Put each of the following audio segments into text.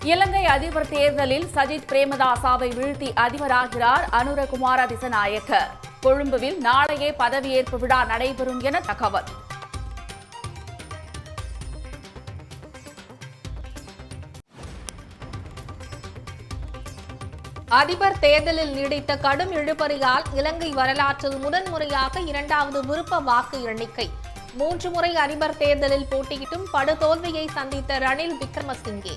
இலங்கை அதிபர் தேர்தலில் சஜித் பிரேமதாசாவை வீழ்த்தி அதிபராகிறார் அனுரகுமார திசநாயக்க. கொழும்புவில் நாளையே பதவியேற்பு விழா நடைபெறும் என தகவல். அதிபர் தேர்தலில் நீடித்த கடும் இழுபறியால் இலங்கை வரலாற்றில் முதன்முறையாக இரண்டாவது விருப்ப வாக்கு எண்ணிக்கை. 3 முறை அதிபர் தேர்தலில் போட்டியிட்டும் படுதோல்வியை சந்தித்த ரணில் விக்ரமசிங்கே.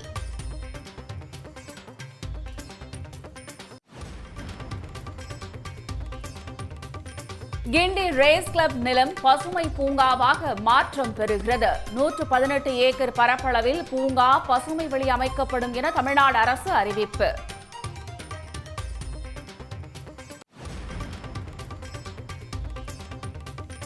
கிண்டி ரேஸ் கிளப் நிலம் பசுமை பூங்காவாக மாற்றம் பெறுகிறது. 118 ஏக்கர் பரப்பளவில் பூங்கா பசுமை வெளி அமைக்கப்படும் என தமிழ்நாடு அரசு அறிவிப்பு.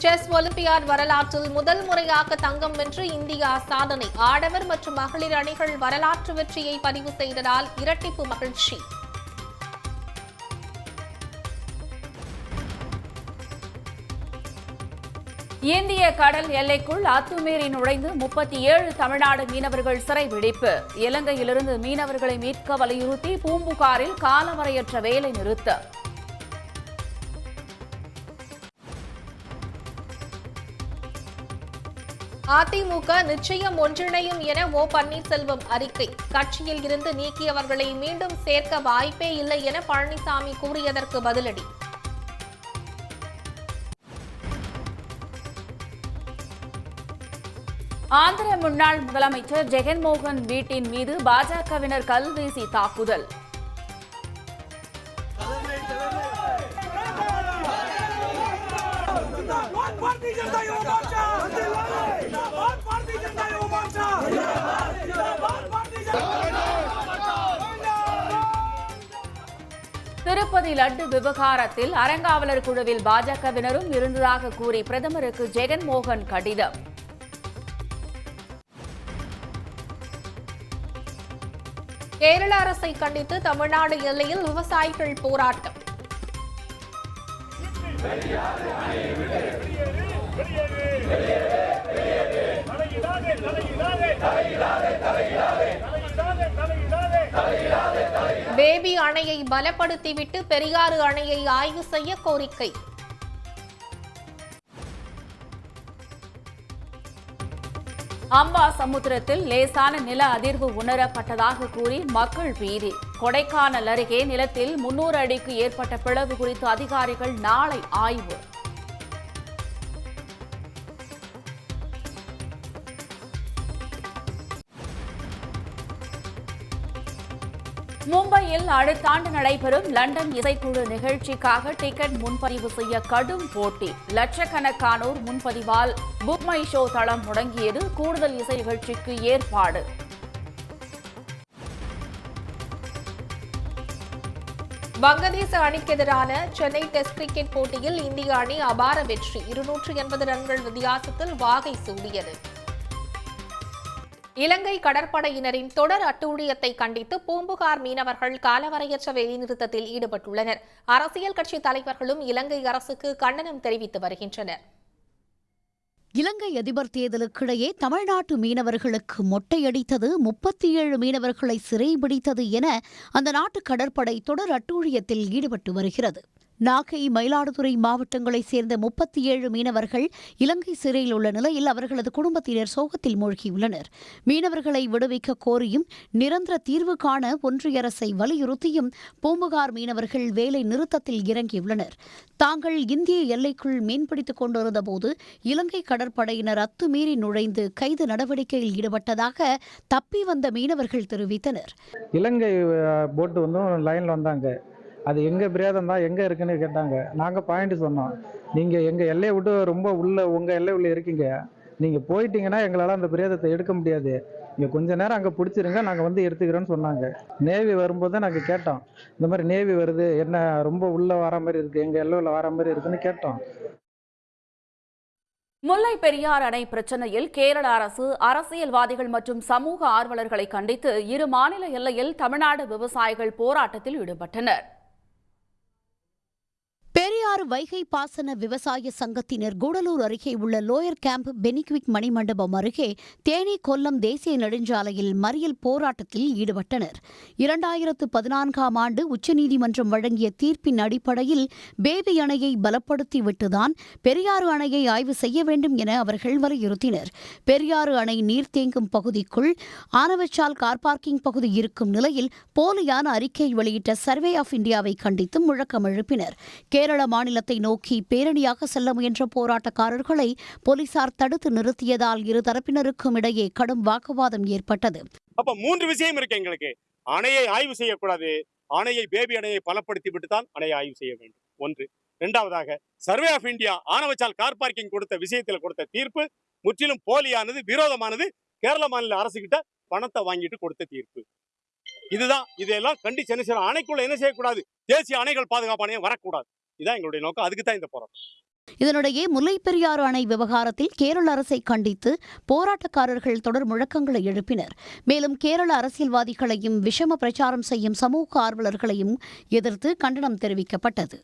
செஸ் ஒலிம்பியாட் வரலாற்றில் முதல் முறையாக தங்கம் வென்று இந்தியா சாதனை. ஆடவர் மற்றும் மகளிர் அணிகள் வரலாற்று வெற்றியை பதிவு செய்ததால் இரட்டிப்பு மகிழ்ச்சி. இந்திய கடல் எல்லைக்குள் அத்துமீறி நுழைந்து 37 தமிழ்நாடு மீனவர்கள் சிறைபிடிப்பு. இலங்கையிலிருந்து மீனவர்களை மீட்க வலியுறுத்தி பூம்புகாரில் காலவரையற்ற வேலை நிறுத்தம். அதிமுக நிச்சயம் ஒன்றிணையும் என ஓ பன்னீர்செல்வம் அறிக்கை. கட்சியில் இருந்து நீக்கியவர்களை மீண்டும் சேர்க்க வாய்ப்பே இல்லை என பழனிசாமி கூறியதற்கு பதிலடி. ஆந்திர முன்னாள் முதலமைச்சர் ஜெகன்மோகன் வீட்டின் மீது பாஜகவினர் கல்வீசி தாக்குதல். திருப்பதி லட்டு விவகாரத்தில் அறங்காவலர் குழுவில் பாஜகவினரும் இருந்ததாக கூறி பிரதமருக்கு ஜெகன்மோகன் கடிதம். கேரள அரசை கண்டித்து தமிழ்நாடு எல்லையில் விவசாயிகள் போராட்டம். பேபி அணையை பலப்படுத்திவிட்டு பெரியாறு அணையை ஆய்வு செய்ய கோரிக்கை. அம்பா சமுத்திரத்தில் லேசான நில அதிர்வு உணரப்பட்டதாக கூறி மக்கள் பீதி. கொடைக்கானல் அருகே நிலத்தில் 300 அடிக்கு ஏற்பட்ட பிளவு குறித்து அதிகாரிகள் நாளை ஆய்வு. மும்பையில் அடுத்த ஆண்டு நடைபெறும் லண்டன் இசைக்குழு நிகழ்ச்சிக்காக டிக்கெட் முன்பதிவு செய்ய கடும் போட்டி. லட்சக்கணக்கானோர் முன்பதிவால் புக் மை ஷோ தளம் முடங்கியது. கூடுதல் இசை நிகழ்ச்சிக்கு ஏற்பாடு. வங்கதேச அணிக்கு எதிரான சென்னை டெஸ்ட் கிரிக்கெட் போட்டியில் இந்திய அணி அபார வெற்றி. 280 ரன்கள் வித்தியாசத்தில் வாகை சூடியது. இலங்கை கடற்படையினரின் தொடர் அட்டூழியத்தை கண்டித்து பூம்புகார் மீனவர்கள் காலவரையற்ற வேலைநிறுத்தத்தில் ஈடுபட்டுள்ளனர். அரசியல் கட்சி தலைவர்களும் இலங்கை அரசுக்கு கண்டனம் தெரிவித்து வருகின்றனர். இலங்கை அதிபர் தேர்தலுக்கிடையே தமிழ்நாட்டு மீனவர்களுக்கு மொட்டையடித்தது, 37 மீனவர்களை சிறைபிடித்தது என அந்த நாட்டு கடற்படை தொடர் அட்டூழியத்தில் ஈடுபட்டு வருகிறது. நாகை, மயிலாடுதுறை மாவட்டங்களைச் சேர்ந்த 37 மீனவர்கள் இலங்கை சிறையில் உள்ள நிலையில் அவர்களது குடும்பத்தினர் சோகத்தில் மூழ்கியுள்ளனர். மீனவர்களை விடுவிக்க கோரியும் நிரந்தர தீர்வு காண ஒன்றிய அரசை வலியுறுத்தியும் பூம்புகார் மீனவர்கள் வேலை நிறுத்தத்தில் இறங்கியுள்ளனர். தாங்கள் இந்திய எல்லைக்குள் மீன்பிடித்துக் கொண்டிருந்த போது இலங்கை கடற்படையினர் அத்துமீறி நுழைந்து கைது நடவடிக்கையில் ஈடுபட்டதாக தப்பி வந்த மீனவர்கள் தெரிவித்தனர். இலங்கை போட்டு லைன்ல வந்தாங்க. அது எங்கள் பிரேதம் தான் எங்கே இருக்குன்னு கேட்டாங்க. நாங்கள் பாயிண்ட் சொன்னோம், நீங்கள் எங்கள் எல்லையை விட்டு ரொம்ப உங்கள் எல்லை உள்ள இருக்கீங்க, நீங்கள் போயிட்டீங்கன்னா எங்களால் அந்த பிரேதத்தை எடுக்க முடியாது, நீங்கள் கொஞ்ச நேரம் அங்கே பிடிச்சிருங்க, நாங்கள் எடுத்துக்கிறோன்னு சொன்னாங்க. நேவி வரும்போது தான் நாங்கள் கேட்டோம், இந்த மாதிரி நேவி வருது, என்ன ரொம்ப உள்ளே வர மாதிரி இருக்குது, எங்கள் எல்லையில் வர மாதிரி இருக்குன்னு கேட்டோம். முல்லை பெரியாறு அணை பிரச்சனையில் கேரள அரசு அரசியல்வாதிகள் மற்றும் சமூக ஆர்வலர்களை கண்டித்து இரு மாநில எல்லையில் தமிழ்நாடு விவசாயிகள் போராட்டத்தில் ஈடுபட்டனர். பெரியாறு வைகை பாசன விவசாய சங்கத்தினர் கூடலூர் அருகே உள்ள லோயர் கேம்ப் பெனிக்விக் மணிமண்டபம் அருகே தேனி கொல்லம் தேசிய நெடுஞ்சாலையில் மறியல் போராட்டத்தில் ஈடுபட்டனர். 2014ஆம் ஆண்டு உச்சநீதிமன்றம் வழங்கிய தீர்ப்பின் அடிப்படையில் பேபி அணையை பலப்படுத்திவிட்டுதான் பெரியாறு அணையை ஆய்வு செய்ய வேண்டும் என அவர்கள் வலியுறுத்தினர். பெரியாறு அணை நீர் தேங்கும் பகுதிக்குள் ஆனவச்சால் கார் பார்க்கிங் பகுதி இருக்கும் நிலையில் போலியான அறிக்கை வெளியிட்ட சர்வே ஆஃப் இந்தியாவை கண்டித்து முழக்கம் எழுப்பினர். கேரள மாநிலத்தை நோக்கி பேரணியாக செல்ல முயன்ற போராட்டக்காரர்களை போலீசார் தடுத்து நிறுத்தியதால் இரு தரப்பினருக்கும் இடையே கடும் வாக்குவாதம் ஏற்பட்டது. அப்ப 3 விஷயம் இருக்கு எங்களுக்கு. அணையை ஆய்வு செய்யக்கூடாது, பேபி அணையை பலப்படுத்தி விட்டு தான் அணையை ஆய்வு செய்ய வேண்டும். ஒன்று. இரண்டாவதாக சர்வே ஆஃப் இந்தியா ஆனவச்சால் கார் பார்க்கிங் கொடுத்த விஷயத்தில் கொடுத்த தீர்ப்பு முற்றிலும் போலியானது, விரோதமானது. கேரள மாநில அரசு கிட்ட பணத்தை வாங்கிட்டு கொடுத்த தீர்ப்பு இதுதான். இதெல்லாம் கண்டிச்சு என்ன செய்யணும், அணைக்குள்ள என்ன செய்யக்கூடாது, தேசிய அணைகள் பாதுகாப்பு ஆணையம் வரக்கூடாது. இதுதான் எங்களுடைய நோக்கம். அதுக்கு தான் இந்த போராட்டம். இதனிடையே முல்லைப் பெரியாறு அணை விவகாரத்தில் கேரள அரசை கண்டித்து போராட்டக்காரர்கள் தொடர் முழக்கங்களை எழுப்பினர். மேலும் கேரள அரசியல்வாதிகளையும் விஷம பிரச்சாரம் செய்யும் சமூக ஆர்வலர்களையும் எதிர்த்து கண்டனம் தெரிவிக்கப்பட்டது.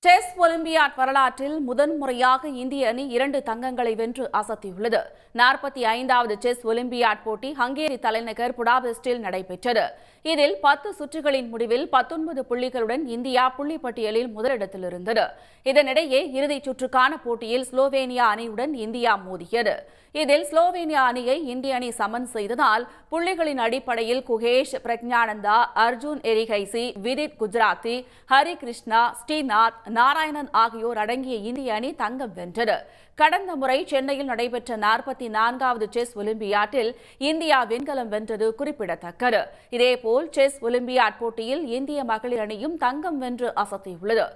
செஸ் ஒலிம்பியாட் வரலாற்றில் முதன்முறையாக இந்திய அணி 2 தங்கங்களை வென்று அசத்தியுள்ளது. 45வது செஸ் ஒலிம்பியாட் போட்டி ஹங்கேரி தலைநகர் புடாபெஸ்டில் நடைபெற்றது. இதில் 10 சுற்றுகளின் முடிவில் 19 புள்ளிகளுடன் இந்தியா புள்ளிப்பட்டியலில் முதலிடத்தில் இருந்தது. இதனிடையே இறுதிச் சுற்றுக்கான போட்டியில் ஸ்லோவேனியா அணியுடன் இந்தியா மோதியது. இதில் ஸ்லோவேனியா அணியை இந்திய அணி சமன் செய்ததால் புள்ளிகளின் அடிப்படையில் குகேஷ் பிரக்ஞானந்தா, அர்ஜுன் எரிகைசி, விதித் குஜராத்தி, ஹரி கிருஷ்ணா, ஸ்ரீநாத், நாராயணன் ஆகியோர் அடங்கிய இந்திய அணி தங்கம் வென்றது. கடந்த முறை சென்னையில் நடைபெற்ற 44வது செஸ் ஒலிம்பியாட்டில் இந்தியா வெண்கலம் வென்றது குறிப்பிடத்தக்கது. இதேபோல் செஸ் ஒலிம்பியாட் போட்டியில் இந்திய மகளிர் அணியும் தங்கம் வென்று அசத்தியுள்ளது.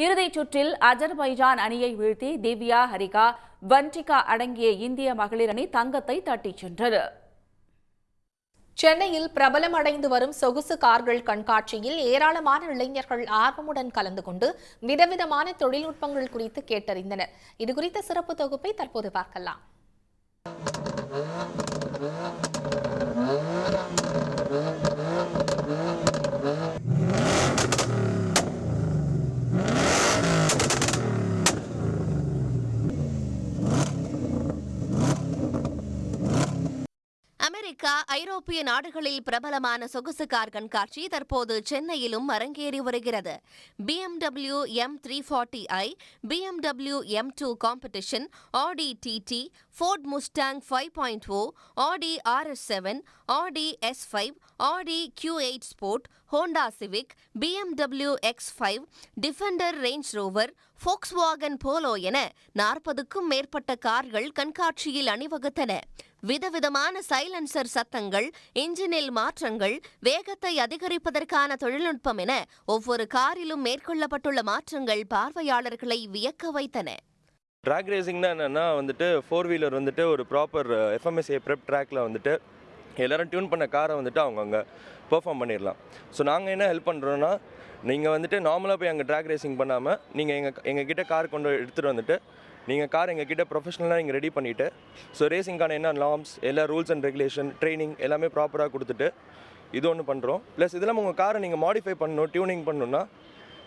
இறுதிச் சுற்றில் அஜர்பைஜான் அணியை வீழ்த்தி திவ்யா, ஹரிகா, வன்டிகா அடங்கிய இந்திய மகளிர் அணி தங்கத்தை தட்டிச் சென்றது. சென்னையில் பிரபலமடைந்து வரும் சொகுசு கார்கள் கண்காட்சியில் ஏராளமான இளைஞர்கள் ஆர்வமுடன் கலந்து கொண்டு விதவிதமான தொழில்நுட்பங்கள் குறித்து கேட்டறிந்தனர். இதுகுறித்த சிறப்பு தொகுப்பை தற்போது பார்க்கலாம். அமெரிக்கா, ஐரோப்பிய நாடுகளில் பிரபலமான சொகுசு கார் கண்காட்சி தற்போது சென்னையிலும் அரங்கேறி வருகிறது. BMW M340i, BMW M2 competition, ஆடி TT, ஃபோர்ட் முஸ்டாங் 5.0, ஆடி RS7, ஆடி S5, ஆடி Q8 sport, Honda civic, BMW X5, Defender range rover, Volkswagen polo என 40க்கும் மேற்பட்ட கார்கள் கண்காட்சியில் அணிவகுத்தன. விதவிதமான சைலன்சர் சத்தங்கள், இன்ஜினில் மாற்றங்கள், வேகத்தை அதிகரிப்பதற்கான தொழில்நுட்பம் என ஒவ்வொரு காரிலும் மேற்கொள்ளப்பட்டுள்ள மாற்றங்கள் பார்வையாளர்களை வியக்க வைத்தன. ட்ராக் ரேசிங்னா என்னென்னா வந்துட்டு 4 வீலர் வந்துட்டு ஒரு ப்ராப்பர் FMSA ப்ரெப் ட்ராக்கில் வந்துட்டு எல்லோரும் டியூன் பண்ண காரை வந்துட்டு அவங்க அங்கே பெர்ஃபார்ம் பண்ணிடலாம். ஸோ நாங்கள் என்ன ஹெல்ப் பண்ணுறோன்னா, நீங்கள் வந்துட்டு நார்மலாக போய் அங்கே ட்ராக் ரேசிங் பண்ணாமல் நீங்கள் எங்கள் கிட்டே கார் கொண்டு எடுத்துகிட்டு வந்துட்டு நீங்கள் கார் எங்கள் கிட்டே ப்ரொஃபஷனலாக நீங்கள் ரெடி பண்ணிவிட்டு, ஸோ ரேசிங்கான என்ன நார்ம்ஸ், எல்லா ரூல்ஸ் அண்ட் ரெகுலேஷன், ட்ரைனிங் எல்லாமே ப்ராப்பராக கொடுத்துட்டு இது ஒன்று பண்ணுறோம். ப்ளஸ் இதெல்லாம் உங்கள் காரை நீங்கள் மாடிஃபை பண்ணணும், டியூனிங் பண்ணணுன்னா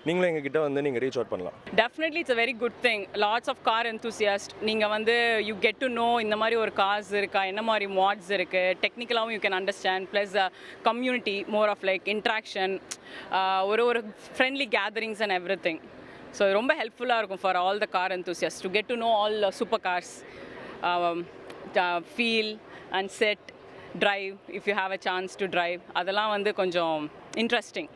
நீங்களும் எங்ககிட்ட வந்து நீங்கள் ரீச் அவுட் பண்ணலாம். Definitely it's a very good thing. Lots of car enthusiast நீங்கள் வந்து யூ கெட் டு நோ இந்த மாதிரி ஒரு கார்ஸ் இருக்கா, என்ன மாதிரி மாட்ஸ் இருக்குது, டெக்னிக்கலாகவும் you can understand. Plus community more of like interaction, ஒரு friendly gatherings and everything. So ரொம்ப ஹெல்ப்ஃபுல்லாக இருக்கும் for all the car enthusiast to get to know all super cars, feel and set, drive if you have a chance to drive. அதெல்லாம் வந்து கொஞ்சம் interesting.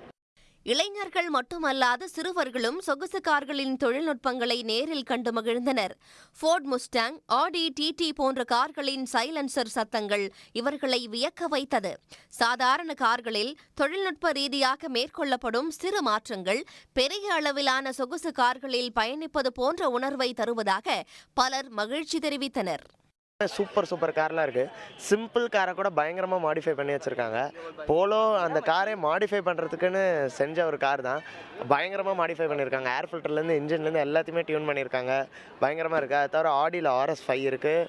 இளைஞர்கள் மட்டுமல்லாது சிறுவர்களும் சொகுசு கார்களின் தொழில்நுட்பங்களை நேரில் கண்டு மகிழ்ந்தனர். ஃபோர்ட் முஸ்டாங், ஆடி TT போன்ற கார்களின் சைலன்சர் சத்தங்கள் இவர்களை வியக்க வைத்தது. சாதாரண கார்களில் தொழில்நுட்ப ரீதியாக மேற்கொள்ளப்படும் சிறு மாற்றங்கள் பெரிய அளவிலான சொகுசு கார்களில் பயணிப்பது போன்ற உணர்வை தருவதாக பலர் மகிழ்ச்சி தெரிவித்தனர். சூப்பர் கார்லாம் இருக்குது. சிம்பிள் காரை கூட பயங்கரமாக மாடிஃபை பண்ணி வச்சுருக்காங்க. போலோ அந்த காரை மாடிஃபை பண்ணுறதுக்குன்னு செஞ்ச ஒரு கார் தான். பயங்கரமாக மாடிஃபை பண்ணியிருக்காங்க. ஏர் ஃபில்டர்லேருந்து இன்ஜின்லேருந்து எல்லாத்தையுமே டியூன் பண்ணியிருக்காங்க. பயங்கரமாக இருக்குது. அது தவிர ஆடியில் RS5 இருக்குது.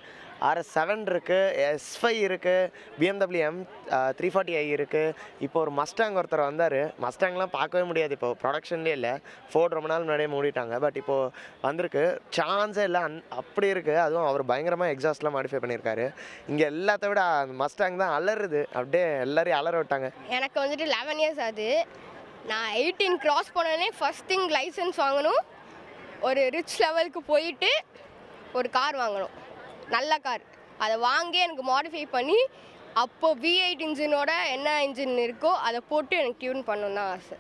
RS7 இருக்குது, S5 இருக்குது, BMW M340i இருக்குது. இப்போ ஒரு மஸ்டாங் ஒருத்தர் வந்தார். மஸ்டாங்லாம் பார்க்கவே முடியாது, இப்போ ப்ரொடக்ஷன்லேயே இல்லை. ஃபோர்ட் ரொம்ப நாள் முன்னாடியே மூடிட்டாங்க. பட் இப்போது வந்திருக்கு, சான்ஸே இல்லை, அப்படி இருக்குது. அதுவும் அவர் பயங்கரமாக எக்ஸாஸ்ட்லாம் மாடிஃபை பண்ணியிருக்காரு. இங்கே எல்லாத்த விட மஸ்டாங் தான் அலறுது, அப்படியே எல்லாரையும் அலற விட்டாங்க. எனக்கு வந்துட்டு 11 இயர்ஸ் ஆகுது. நான் 18 கிராஸ் பண்ணோடனே ஃபஸ்ட் திங் லைசன்ஸ் வாங்கணும், ஒரு ரிச் லெவலுக்கு போயிட்டு ஒரு கார் வாங்கணும், நல்ல கார். அதை வாங்கி எனக்கு மாடிஃபை பண்ணி அப்போ V8 இன்ஜினோட என்ன இன்ஜின் இருக்கோ அதை போட்டு எனக்கு டியூன் பண்ணணும்னு தான் ஆசை.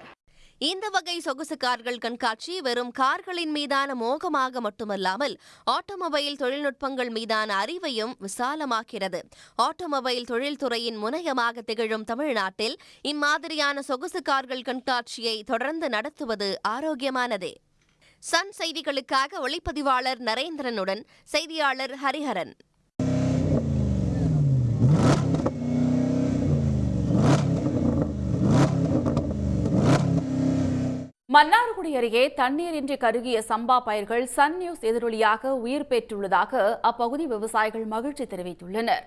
இந்த வகை சொகுசு கார்கள் கண்காட்சி வெறும் கார்களின் மீதான மோகமாக மட்டுமல்லாமல் ஆட்டோமொபைல் தொழில்நுட்பங்கள் மீதான அறிவையும் விசாலமாக்கிறது. ஆட்டோமொபைல் தொழில்துறையின் முனையமாக திகழும் தமிழ்நாட்டில் இம்மாதிரியான சொகுசு கார்கள் கண்காட்சியை தொடர்ந்து நடத்துவது ஆரோக்கியமானதே. சன் செய்திகளுக்காக ஒளிப்பதிவாளர் நரேந்திரனுடன் செய்தியாளர் ஹரிஹரன். மன்னார்குடி அருகே தண்ணீரின்றி கருகிய சம்பா பயிர்கள் சன் நியூஸ் எதிரொலியாக உயிர் பெற்றுள்ளதாக அப்பகுதி விவசாயிகள் மகிழ்ச்சி தெரிவித்துள்ளனர்.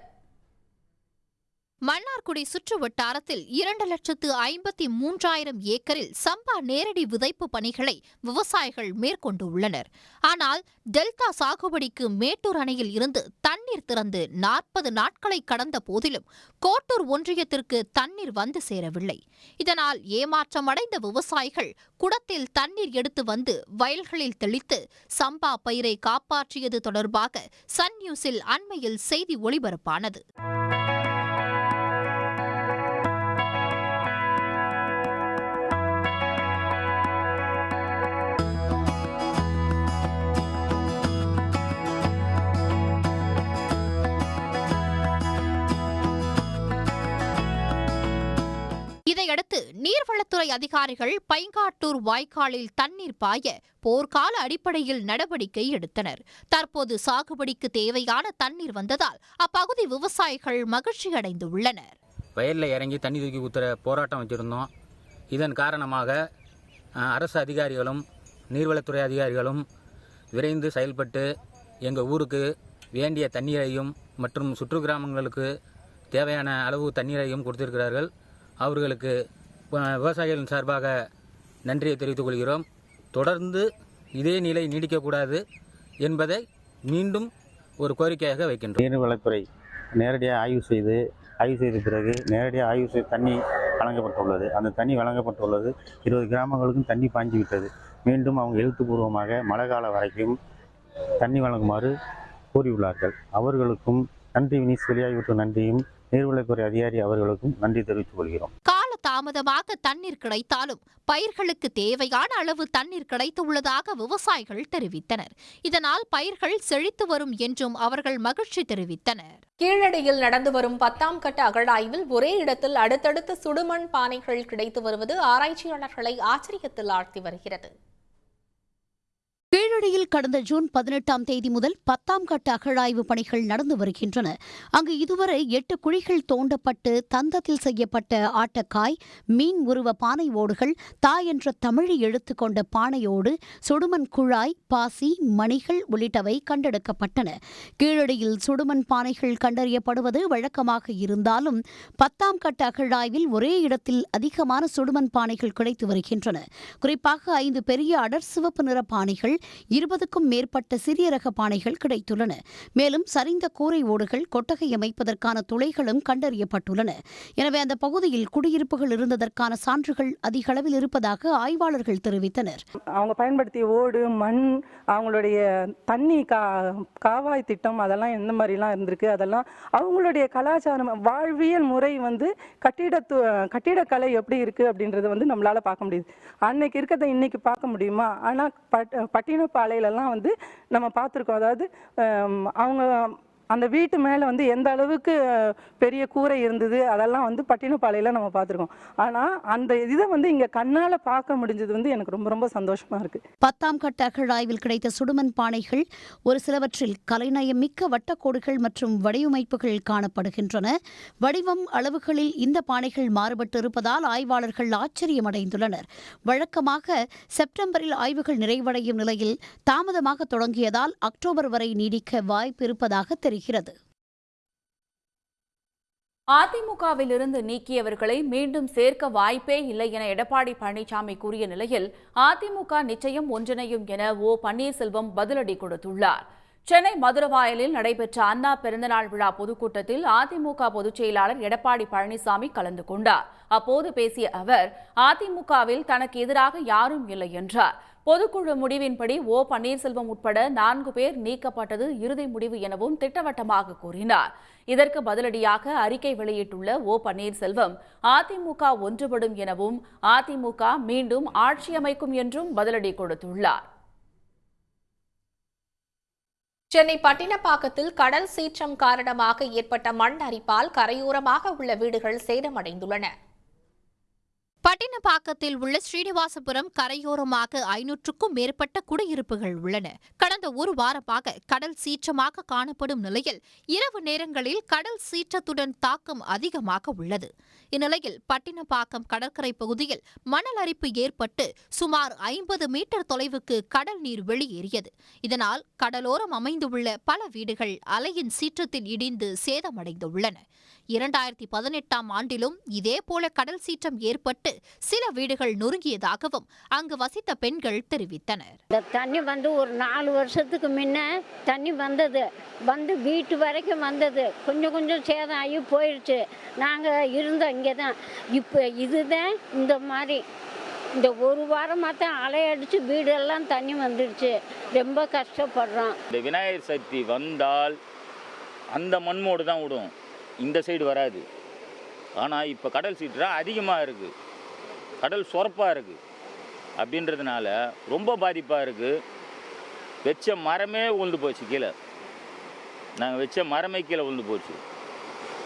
மன்னார்குடி சுற்று வட்டாரத்தில் 2,53,000 ஏக்கரில் சம்பா நேரடி விதைப்பு பணிகளை விவசாயிகள் மேற்கொண்டுள்ளனர். ஆனால் டெல்டா சாகுபடிக்கு மேட்டூர் அணையில் இருந்து தண்ணீர் திறந்து 40 நாட்களை கடந்த போதிலும் கோட்டூர் ஒன்றியத்திற்கு தண்ணீர் வந்து சேரவில்லை. இதனால் ஏமாற்றமடைந்த விவசாயிகள் குடத்தில் தண்ணீர் எடுத்து வந்து வயல்களில் தெளித்து சம்பா பயிரை காப்பாற்றியது தொடர்பாக சன் நியூஸில் அண்மையில் செய்தி ஒளிபரப்பானது. இதையடுத்து நீர்வளத்துறை அதிகாரிகள் பைங்காட்டூர் வாய்க்காலில் தண்ணீர் பாய போர்க்கால அடிப்படையில் நடவடிக்கை எடுத்தனர். தற்போது சாகுபடிக்கு தேவையான தண்ணீர் வந்ததால் அப்பகுதி விவசாயிகள் மகிழ்ச்சி அடைந்துள்ளனர். வயலில் இறங்கி தண்ணி தூக்கி ஊற்றுற போராட்டம் வச்சிருந்தோம். இதன் காரணமாக அரசு அதிகாரிகளும் நீர்வளத்துறை அதிகாரிகளும் விரைந்து செயல்பட்டு எங்கள் ஊருக்கு வேண்டிய தண்ணீரையும் மற்றும் சுற்று கிராமங்களுக்கு தேவையான அளவு தண்ணீரையும் கொடுத்திருக்கிறார்கள். அவர்களுக்கு விவசாயிகளின் சார்பாக நன்றியை தெரிவித்துக் கொள்கிறோம். தொடர்ந்து இதே நிலை நீடிக்கக்கூடாது என்பதை மீண்டும் ஒரு கோரிக்கையாக வைக்கின்றோம். நீர்வளத்துறை நேரடியாக ஆய்வு செய்த பிறகு நேரடியாக ஆய்வு செய்து தண்ணி வழங்கப்பட்டுள்ளது. அந்த தண்ணி வழங்கப்பட்டுள்ளது 20 கிராமங்களுக்கும் தண்ணி பாய்ஞ்சி விட்டது. மீண்டும் அவங்க எழுத்துப்பூர்வமாக மழை காலம் வரைக்கும் தண்ணி வழங்குமாறு கூறியுள்ளார்கள். அவர்களுக்கும் நன்றி வினிஸ் வெளியாகிவிட்ட நன்றியும் நீர்வளத்துறை அதிகாரி அவர்களுக்கும் நன்றி தெரிவித்துக் கொள்கிறோம். கால தாமதமாக தண்ணீர் கிடைத்தாலும் பயிர்களுக்கு தேவையான அளவு தண்ணீர் கிடைத்துள்ளதாக விவசாயிகள் தெரிவித்தனர். இதனால் பயிர்கள் செழித்து வரும் என்றும் அவர்கள் மகிழ்ச்சி தெரிவித்தனர். கீழடியில் நடந்து வரும் 10ஆம் கட்ட அகழாய்வில் ஒரே இடத்தில் அடுத்தடுத்து சுடுமண் பானைகள் கிடைத்து வருவது ஆராய்ச்சியாளர்களை ஆச்சரியத்தில் ஆழ்த்தி வருகிறது. கீழடியில் கடந்த ஜூன் 18ஆம் தேதி முதல் 10ஆம் கட்ட அகழாய்வு பணிகள் நடந்து வருகின்றன. அங்கு இதுவரை 8 குழிகள் தோண்டப்பட்டு தந்தத்தில் செய்யப்பட்ட ஆட்டக்காய், மீன் உருவ பானை ஓடுகள், தாய் என்ற தமிழை எழுத்து கொண்ட பானையோடு, சுடுமண் குழாய், பாசி, மணிகள் உள்ளிட்டவை கண்டெடுக்கப்பட்டன. கீழடியில் சுடுமண் பானைகள் கண்டறியப்படுவது வழக்கமாக இருந்தாலும் 10ஆம் கட்ட அகழாய்வில் ஒரே இடத்தில் அதிகமான சுடுமண் பானைகள் கிடைத்து வருகின்றன. குறிப்பாக 5 பெரிய அடர் சிவப்பு நிற பானைகள், 20க்கும் மேற்பட்ட சிறிய ரக பானைகள் கிடைத்துள்ளன. மேலும் சரிந்த கூரை ஓடுகள், கொட்டகை அமைப்பதற்கான துளைகளும் கண்டறியப்பட்டுள்ளன. எனவே அந்த பகுதியில் குடியிருப்புகள் இருந்ததற்கான சான்றுகள் அதிக அளவில் இருப்பதாக ஆய்வாளர்கள் தெரிவித்தனர். அவங்க பயன்படுத்திய ஓடு, மண், அவங்களுடைய தண்ணி காவாய் திட்டம், அதெல்லாம் எந்த மாதிரிலாம் இருந்திருக்கு, அதெல்லாம் அவங்களுடைய கலாச்சாரம், வாழ்வியல் முறை கட்டிடக்கலை எப்படி இருக்கு அப்படின்றத நம்மளால பார்க்க முடியுது. அன்னைக்கு இருக்கிறத இன்னைக்கு பார்க்க முடியுமா? ஆனால் பட்டினப்பாளையிலலாம் நம்ம பார்த்துருக்கோம். அதாவது அவங்க அந்த வீட்டு மேலே எந்த அளவுக்கு பெரிய கூரை இருந்தது, அதெல்லாம் பட்டினப்பாளையில் நம்ம பார்த்துருக்கோம். ஆனால் அந்த இதை இங்கே கண்ணால் பார்க்க முடிஞ்சது எனக்கு ரொம்ப ரொம்ப சந்தோஷமாக இருக்குது. 10ஆம் கட்ட அகழாய்வில் கிடைத்த சுடுமண் பானைகள் ஒரு சிலவற்றில் கலைநயம் மிக்க வட்டக்கோடுகள் மற்றும் வடிவமைப்புகள் காணப்படுகின்றன. வடிவம், அளவுகளில் இந்த பானைகள் மாறுபட்டு இருப்பதால் ஆய்வாளர்கள் ஆச்சரியமடைந்துள்ளனர். வழக்கமாக செப்டம்பரில் ஆய்வுகள் நிறைவடையும் நிலையில் தாமதமாக தொடங்கியதால் அக்டோபர் வரை நீடிக்க வாய்ப்பு இருப்பதாக தெரிகிறது. வருகிறது. அதிமுகவிலிருந்து நீக்கியவர்களை மீண்டும் சேர்க்க வாய்ப்பே இல்லை என எடப்பாடி பழனிசாமி கூறிய நிலையில் அதிமுக நிச்சயம் ஒன்றிணையும் என ஓ பன்னீர்செல்வம் பதிலடி கொடுத்துள்ளார். சென்னை மதுரவாயலில் நடைபெற்ற அண்ணா பிறந்தநாள் விழா பொதுக்கூட்டத்தில் அதிமுக பொதுச் செயலாளர் எடப்பாடி பழனிசாமி கலந்து கொண்டார். அப்போது பேசிய அவர், அதிமுகவில் தனக்கு எதிராக யாரும் இல்லை என்றார். பொதுக்குழு முடிவின்படி ஓ பன்னீர்செல்வம் உட்பட 4 பேர் நீக்கப்பட்டது இறுதி முடிவு எனவும் திட்டவட்டமாக கூறினார். இதற்கு பதிலடியாக அறிக்கை வெளியிட்டுள்ள ஓ பன்னீர்செல்வம், அதிமுக ஒன்றுபடும் எனவும் அதிமுக மீண்டும் ஆட்சி அமைக்கும் என்றும் பதிலடி கொடுத்துள்ளார். சென்னை பட்டினப்பாக்கத்தில் கடல் சீற்றம் காரணமாக ஏற்பட்ட மண் அரிப்பால் கரையோரமாக உள்ள வீடுகள் சேதமடைந்துள்ளன. பட்டினப்பாக்கத்தில் உள்ள ஸ்ரீனிவாசபுரம் கரையோரமாக 500க்கும் மேற்பட்ட குடியிருப்புகள் உள்ளன. கடந்த ஒரு வாரமாக கடல் சீற்றமாக காணப்படும் நிலையில் இரவு நேரங்களில் கடல் சீற்றத்துடன் தாக்கம் அதிகமாக உள்ளது. இந்நிலையில் பட்டினப்பாக்கம் கடற்கரை பகுதியில் மணல் அரிப்பு ஏற்பட்டு சுமார் 50 மீட்டர் தொலைவுக்கு கடல் நீர் வெளியேறியது. இதனால் கடலோரம் அமைந்துள்ள பல வீடுகள் அலையின் சீற்றத்தில் இடிந்து சேதமடைந்துள்ளன. 2018ஆம் ஆண்டிலும் இதேபோல கடல் சீற்றம் ஏற்பட்டு சில வீடுகள் நொறுங்கியதாகவும் அங்கு வசித்த பெண்கள் தெரிவித்தனர். இந்த தண்ணி ஒரு 4 வருஷத்துக்கு முன்ன தண்ணி வந்து வீட்டு வரைக்கும் வந்தது. கொஞ்சம் சேதம் ஆகி போயிடுச்சு. நாங்கள் இருந்தோம் இங்கே தான். இப்போ இதுதான் இந்த மாதிரி இந்த ஒரு வாரமாக தான் அலையடிச்சு வீடெல்லாம் தண்ணி வந்துடுச்சு. ரொம்ப கஷ்டப்படுறோம். இந்த விநாயகர் சதுர்த்தி வந்தால் அந்த மண்மோடு தான் விடும், இந்த சைடு வராது. ஆனால் இப்போ கடல் சீற்றம் அதிகமாக இருக்குது, கடல் சொரப்பாக இருக்குது. அப்படின்றதுனால ரொம்ப பாதிப்பாக இருக்குது. வச்ச மரமே உழுந்து போச்சு கீழே. நாங்கள் வச்ச மரமே கீழே உழுந்து போச்சு.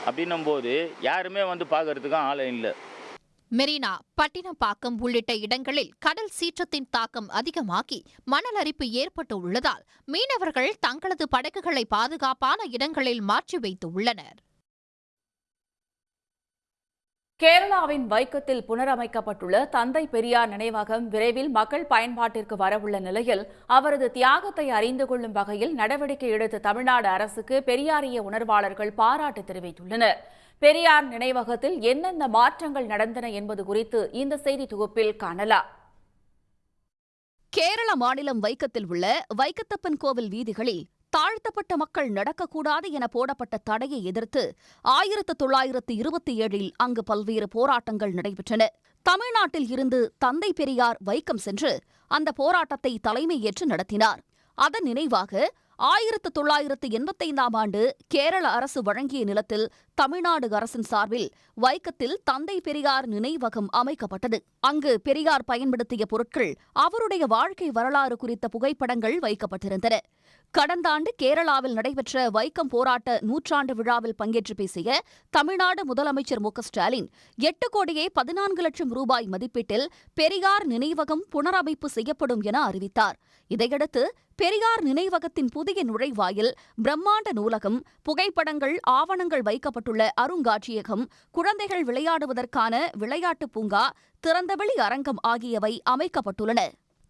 அப்படின்னும் போது யாருமே வந்து பார்க்கறதுக்கும் ஆளே இல்லை. மெரினா, பட்டினப்பாக்கம் உள்ளிட்ட இடங்களில் கடல் சீற்றத்தின் தாக்கம் அதிகமாகி மணல் அரிப்பு ஏற்பட்டு உள்ளதால் மீனவர்கள் தங்களது படகுகளை பாதுகாப்பான இடங்களில் மாற்றி வைத்துள்ளனர். கேரளாவின் வைக்கத்தில் புனரமைக்கப்பட்டுள்ள தந்தை பெரியார் நினைவகம் விரைவில் மக்கள் பயன்பாட்டிற்கு வரவுள்ள நிலையில் அவரது தியாகத்தை அறிந்து கொள்ளும் வகையில் நடவடிக்கை எடுத்த தமிழ்நாடு அரசுக்கு பெரியாரிய உணர்வாளர்கள் பாராட்டு தெரிவித்துள்ளனர். பெரியார் நினைவகத்தில் என்னென்ன மாற்றங்கள் நடந்தன என்பது குறித்து இந்த செய்தி தொகுப்பில் காணலாம். கேரள மாநிலம் வைக்கத்தில் உள்ள வைக்கத்தப்பன் கோவில் வீதிகளில் தாழ்த்தப்பட்ட மக்கள் நடக்கக்கூடாது என போடப்பட்ட தடையை எதிர்த்து 1927இல் அங்கு பல்வேறு போராட்டங்கள் நடைபெற்றன. தமிழ்நாட்டில் இருந்து தந்தை பெரியார் வைக்கம் சென்று அந்த போராட்டத்தை தலைமை ஏற்று நடத்தினார். அதன் நினைவாக 1985ஆம் ஆண்டு கேரள அரசு வழங்கிய நிலத்தில் தமிழ்நாடு அரசின் சார்பில் வைக்கத்தில் தந்தை பெரியார் நினைவகம் அமைக்கப்பட்டது. அங்கு பெரியார் பயன்படுத்திய பொருட்கள், அவருடைய வாழ்க்கை வரலாறு குறித்த புகைப்படங்கள் வைக்கப்பட்டிருந்தன. கடந்த ஆண்டு கேரளாவில் நடைபெற்ற வைக்கம் போராட்ட 100ஆண்டு விழாவில் பங்கேற்று பேசிய தமிழ்நாடு முதலமைச்சர் மு க ஸ்டாலின் 8,14,00,000 ரூபாய் மதிப்பீட்டில் பெரியார் நினைவகம் புனரமைப்பு செய்யப்படும் என அறிவித்தார். இதையடுத்து பெரியார் நினைவகத்தின் புதிய நுழைவாயில், பிரம்மாண்ட நூலகம், புகைப்படங்கள், ஆவணங்கள் வைக்கப்பட்டுள்ள அருங்காட்சியகம், குழந்தைகள் விளையாடுவதற்கான விளையாட்டுப் பூங்கா, திறந்தவெளி அரங்கம் ஆகியவை அமைக்கப்பட்டுள்ளன.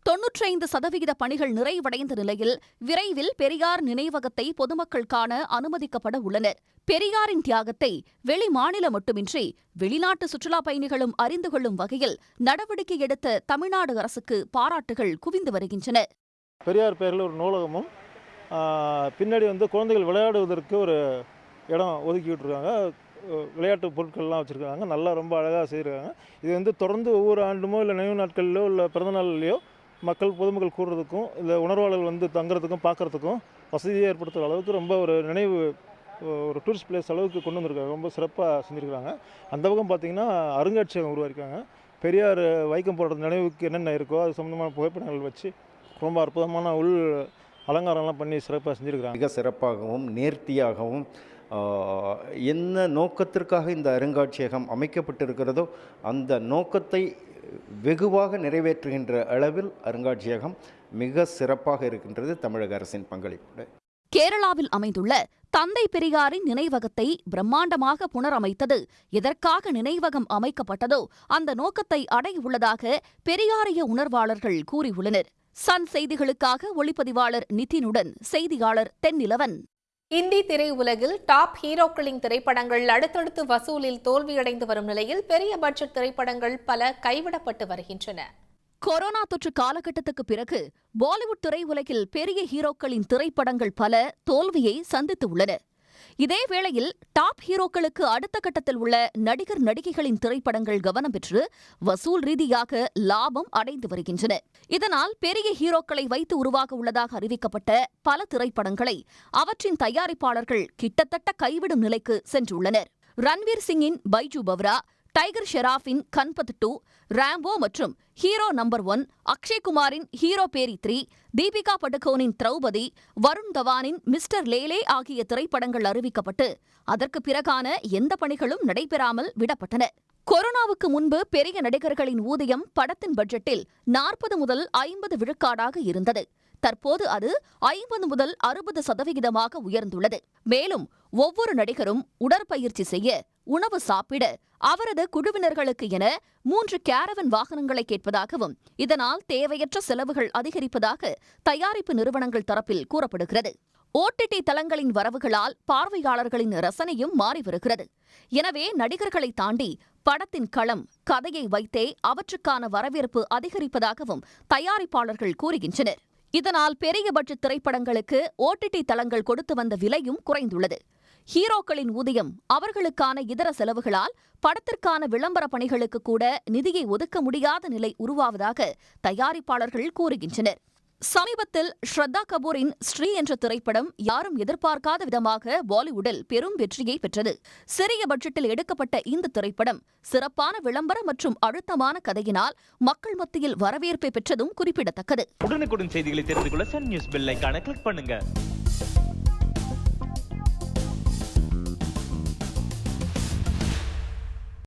95% பணிகள் நிறைவடைந்த நிலையில் விரைவில் பெரியார் நினைவகத்தை பொதுமக்கள் காண அனுமதிக்கப்பட உள்ளனர். பெரியாரின் தியாகத்தை வெளி மாநிலம் மட்டுமின்றி வெளிநாட்டு சுற்றுலாப் பயணிகளும் அறிந்து கொள்ளும் வகையில் நடவடிக்கை எடுத்த தமிழ்நாடு அரசுக்கு பாராட்டுகள் குவிந்து வருகின்றன. பெரியார் பேரில் ஒரு நூலகமும் பின்னாடி குழந்தைகள் விளையாடுவதற்கு ஒரு இடம் ஒதுக்கி விட்டுருக்காங்க. விளையாட்டு பொருட்கள்லாம் வச்சுருக்காங்க. நல்லா ரொம்ப அழகாக செய்திருக்காங்க. இது தொடர்ந்து ஒவ்வொரு ஆண்டுமோ இல்லை நினைவு நாட்களிலோ இல்லை பிறந்தநாள்லையோ பொதுமக்கள் கூடுறதுக்கும் இல்லை உணர்வாளர்கள் தங்குறதுக்கும் பார்க்குறதுக்கும் வசதியை ஏற்படுத்துகிற அளவுக்கு ரொம்ப ஒரு நினைவு ஒரு டூரிஸ்ட் பிளேஸ் அளவுக்கு கொண்டு வந்திருக்காங்க. ரொம்ப சிறப்பாக செஞ்சுருக்காங்க. அந்த பக்கம் பார்த்திங்கன்னா அருங்காட்சியகம் உருவாக்கியிருக்காங்க. பெரியார் வைக்கம் போடுற நினைவுக்கு என்னென்ன இருக்கோ அது சம்மந்தமான புகைப்படங்கள் வச்சு ரொம்ப அற்புதமான உள் அலங்காரம்லாம் பண்ணி சிறப்பாக செஞ்சுருக்காங்க. மிக சிறப்பாகவும் நேர்த்தியாகவும் என்ன நோக்கத்திற்காக இந்த அருங்காட்சியகம் அமைக்கப்பட்டிருக்கிறதோ அந்த நோக்கத்தை வெகுவாக நிறைவேற்றுகின்ற அளவில் அருங்காட்சியகம் மிக சிறப்பாக இருக்கின்றது தமிழக அரசின் பங்களிப்பு. கேரளாவில் அமைந்துள்ள தந்தை பெரியாரின் நினைவகத்தை பிரம்மாண்டமாக புனரமைத்தது எதற்காக நினைவகம் அமைக்கப்பட்டதோ அந்த நோக்கத்தை அடைய உள்ளதாக பெரியாரிய உணர்வாளர்கள் கூறியுள்ளனர். சன் செய்திகளுக்காக ஒளிப்பதிவாளர் நிதினுடன் செய்தியாளர் தென்னிலவன். இந்தி திரையுலகில் டாப் ஹீரோக்களின் திரைப்படங்கள் அடுத்தடுத்து வசூலில் தோல்வியடைந்து வரும் நிலையில் பெரிய பட்ஜெட் திரைப்படங்கள் பல கைவிடப்பட்டு வருகின்றன. கொரோனா தொற்று காலகட்டத்துக்கு பிறகு பாலிவுட் திரையுலகில் பெரிய ஹீரோக்களின் திரைப்படங்கள் பல தோல்வியை சந்தித்து உள்ளன. இதே வேளையில் டாப் ஹீரோக்களுக்கு அடுத்த கட்டத்தில் உள்ள நடிகர் நடிகைகளின் திரைப்படங்கள் கவனம் பெற்று வசூல் ரீதியாக லாபம் அடைந்து வருகின்றன. இதனால் பெரிய ஹீரோக்களை வைத்து உருவாக உள்ளதாக அறிவிக்கப்பட்ட பல திரைப்படங்களை அவற்றின் தயாரிப்பாளர்கள் கிட்டத்தட்ட கைவிடும் நிலைக்கு சென்றுள்ளனர். ரன்வீர் சிங்கின் பைஜு பவ்ரா, டைகர் ஷெராஃபின் கன்பத் 2, ராம்போ மற்றும் ஹீரோ நம்பர் 1, அக்ஷய்குமாரின் ஹீரோ பேரி 3, தீபிகா படுகோனின் திரௌபதி, வருண் தவானின் மிஸ்டர் லேலே ஆகிய திரைப்படங்கள் அறிவிக்கப்பட்டு அதற்கு பிறகான எந்த பணிகளும் நடைபெறாமல் விடப்பட்டன. கொரோனாவுக்கு முன்பு பெரிய நடிகர்களின் ஊதியம் படத்தின் பட்ஜெட்டில் 40 முதல் 50 விழுக்காடாக இருந்தது. தற்போது அது 50 முதல் 60% உயர்ந்துள்ளது. மேலும் ஒவ்வொரு நடிகரும் உடற்பயிற்சி செய்ய, உணவு சாப்பிட, அவரது குழுவினர்களுக்கு என 3 கேரவன் வாகனங்களை கேட்பதாகவும் இதனால் தேவையற்ற செலவுகள் அதிகரிப்பதாக தயாரிப்பு நிறுவனங்கள் தரப்பில் கூறப்படுகிறது. ஓடிடி தளங்களின் வரவுகளால் பார்வையாளர்களின் ரசனையும் மாறி வருகிறது. எனவே நடிகர்களை தாண்டி படத்தின் களம், கதையை வைத்தே அவற்றுக்கான வரவேற்பு அதிகரிப்பதாகவும் தயாரிப்பாளர்கள் கூறுகின்றனர். இதனால் பெரிய பட்ஜெட் திரைப்படங்களுக்கு ஓடிடி தளங்கள் கொடுத்து வந்த விலையும் குறைந்துள்ளது. ஹீரோக்களின் ஊதியம், அவர்களுக்கான இதர செலவுகளால் படத்திற்கான விளம்பர பணிகளுக்கு கூட நிதியை ஒதுக்க முடியாத நிலை உருவாவதாக தயாரிப்பாளர்கள் கூறுகின்றனர். சமீபத்தில் ஸ்ரத்தா கபூரின் ஸ்ரீ என்ற திரைப்படம் யாரும் எதிர்பார்க்காத விதமாக பாலிவுட்டில் பெரும் வெற்றியை பெற்றது. சிறிய பட்ஜெட்டில் எடுக்கப்பட்ட இந்த திரைப்படம் சிறப்பான விளம்பர மற்றும் அழுத்தமான கதையினால் மக்கள் மத்தியில் வரவேற்பை பெற்றதும் குறிப்பிடத்தக்கது. உடனுக்குடன் செய்திகளை தெரிந்து கொள்ள சன் நியூஸ் பெல் ஐகானை கிளிக் பண்ணுங்க.